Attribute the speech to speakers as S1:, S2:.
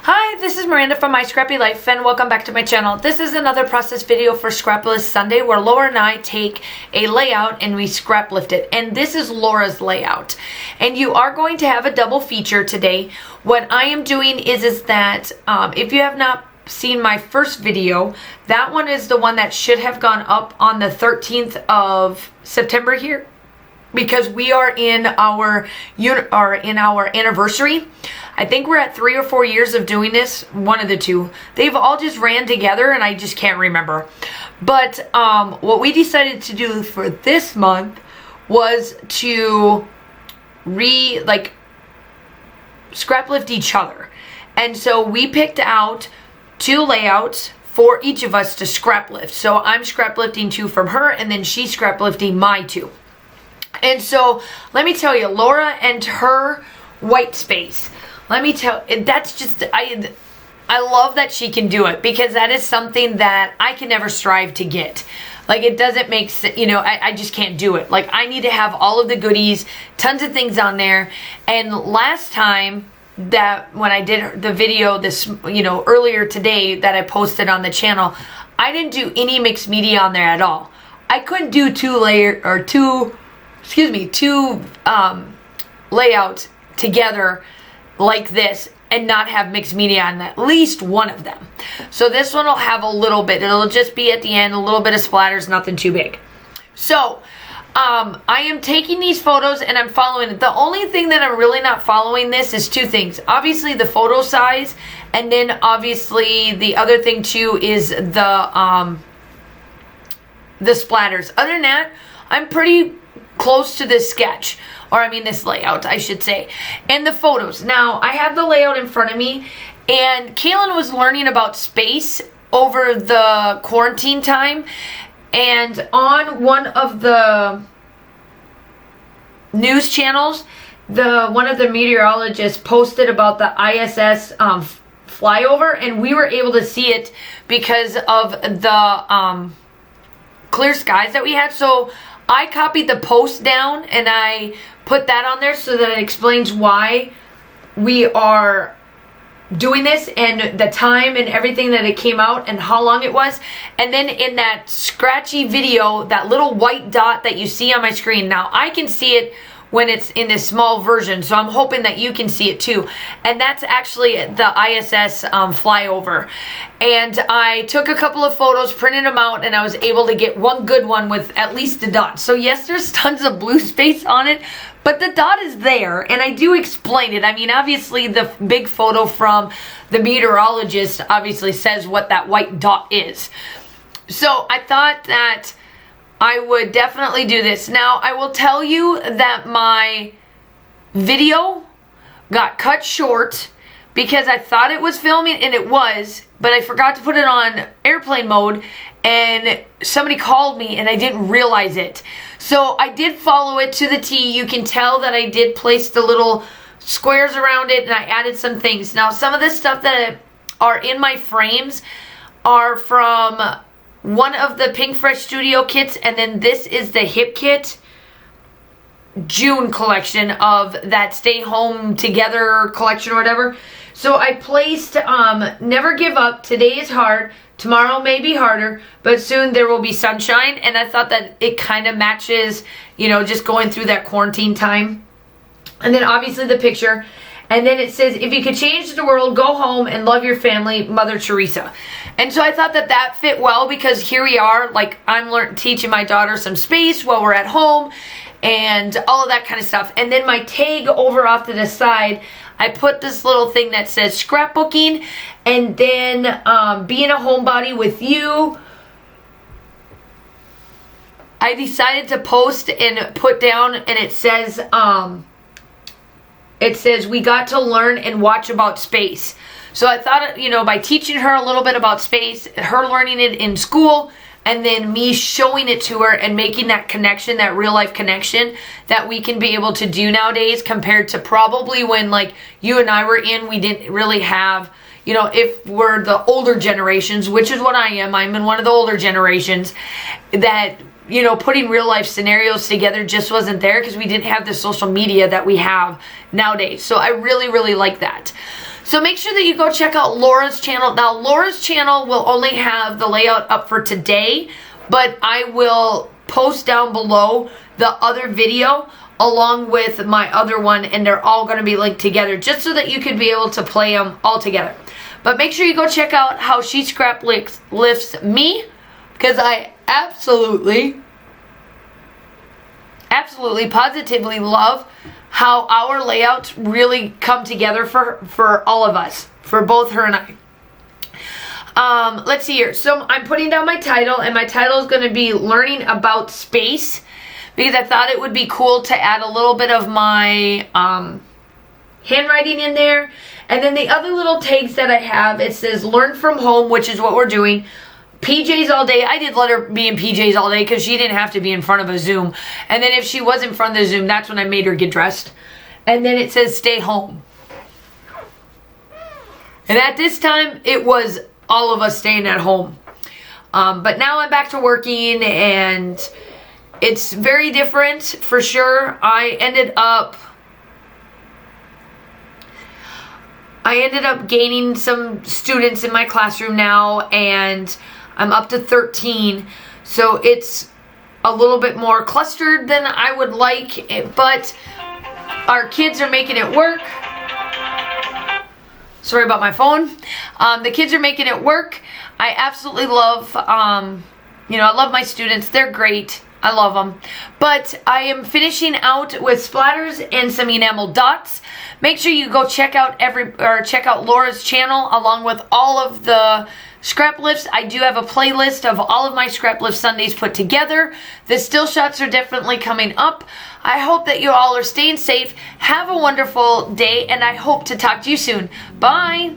S1: Hi, this is Miranda from My Scrappy Life and welcome back to my channel. This is another process video for Scraplist Sunday where Laura and I take a layout and we scrap lift it. And this is Laura's layout. And you are going to have a double feature today. What I am doing is that if you have not seen my first video, that one is the one that should have gone up on the 13th of September here, because we are in our anniversary. I think we're at 3 or 4 years of doing this, one of the two. They've all just ran together and I just can't remember. But what we decided to do for this month was to scrap lift each other. And so we picked out 2 layouts for each of us to scrap lift. So I'm scrap lifting 2 from her and then she's scrap lifting my 2. And so let me tell you, Laura and her white space, let me tell, that's just, I love that she can do it, because that is something that I can never strive to get. Like, it doesn't make sense, you know, I just can't do it. Like, I need to have all of the goodies, tons of things on there. And last time that when I did the video this, earlier today that I posted on the channel, I didn't do any mixed media on there at all. I couldn't do two layouts together like this and not have mixed media on at least one of them. So this one will have a little bit. It'll just be at the end, a little bit of splatters, nothing too big. So I am taking these photos and I'm following it. The only thing that I'm really not following this is 2 things. Obviously the photo size, and then obviously the other thing too is the splatters. Other than that, I'm pretty close to this sketch, or I mean this layout, I should say, and the photos. Now, I have the layout in front of me, and Kaylin was learning about space over the quarantine time, and on one of the news channels, one of the meteorologists posted about the ISS flyover, and we were able to see it because of the clear skies that we had. So I copied the post down and I put that on there so that it explains why we are doing this and the time and everything that it came out and how long it was. And then in that scratchy video, that little white dot that you see on my screen, now I can see it when it's in this small version, so I'm hoping that you can see it too. And that's actually the ISS flyover. And I took a couple of photos, printed them out, and I was able to get one good one with at least a dot. So yes, there's tons of blue space on it, but the dot is there, and I do explain it. I mean, obviously the big photo from the meteorologist obviously says what that white dot is. So I thought that I would definitely do this. Now, I will tell you that my video got cut short because I thought it was filming, and it was, but I forgot to put it on airplane mode, and somebody called me and I didn't realize it. So I did follow it to the T. You can tell that I did place the little squares around it, and I added some things. Now, some of the stuff that are in my frames are from one of the Pink Fresh Studio kits, and then this is the Hip Kit June collection of that Stay Home Together collection or whatever. So I placed Never Give Up, Today is Hard, Tomorrow May Be Harder, but Soon There Will Be Sunshine. And I thought that it kind of matches, just going through that quarantine time. And then obviously the picture. And then it says, if you could change the world, go home and love your family, Mother Teresa. And so I thought that that fit well, because here we are, like, I'm teaching my daughter some space while we're at home and all of that kind of stuff. And then my tag over off to the side, I put this little thing that says scrapbooking, and then being a homebody with you. I decided to post and put down, and it says, we got to learn and watch about space. So I thought, by teaching her a little bit about space, her learning it in school, and then me showing it to her and making that connection, that real life connection that we can be able to do nowadays, compared to probably when, like, you and I were in, we didn't really have, if we're the older generations, which is what I am. I'm in one of the older generations that, putting real life scenarios together just wasn't there, because we didn't have the social media that we have nowadays. So I really, really like that. So make sure that you go check out Laura's channel. Now, Laura's channel will only have the layout up for today, but I will post down below the other video along with my other one, and they're all going to be linked together just so that you could be able to play them all together. But make sure you go check out how she scrap lifts me, because I absolutely, positively love how our layouts really come together for all of us, for both her and I. Let's see here. So I'm putting down my title, and my title is going to be Learning About Space, because I thought it would be cool to add a little bit of my handwriting in there. And then the other little tags that I have, it says Learn from Home, which is what we're doing. PJs all day. I did let her be in PJs all day because she didn't have to be in front of a Zoom. And then if she was in front of the Zoom, that's when I made her get dressed. And then it says stay home. And at this time, it was all of us staying at home. But now I'm back to working, and it's very different for sure. I ended up gaining some students in my classroom now, and I'm up to 13. So it's a little bit more clustered than I would like, but our kids are making it work. Sorry about my phone. The kids are making it work. I absolutely love, I love my students. They're great. I love them. But I am finishing out with splatters and some enamel dots. Make sure you go check out Laura's channel along with all of the scrap lifts. I do have a playlist of all of my scrap lift Sundays put together. The still shots are definitely coming up. I hope that you all are staying safe. Have a wonderful day, and I hope to talk to you soon. Bye.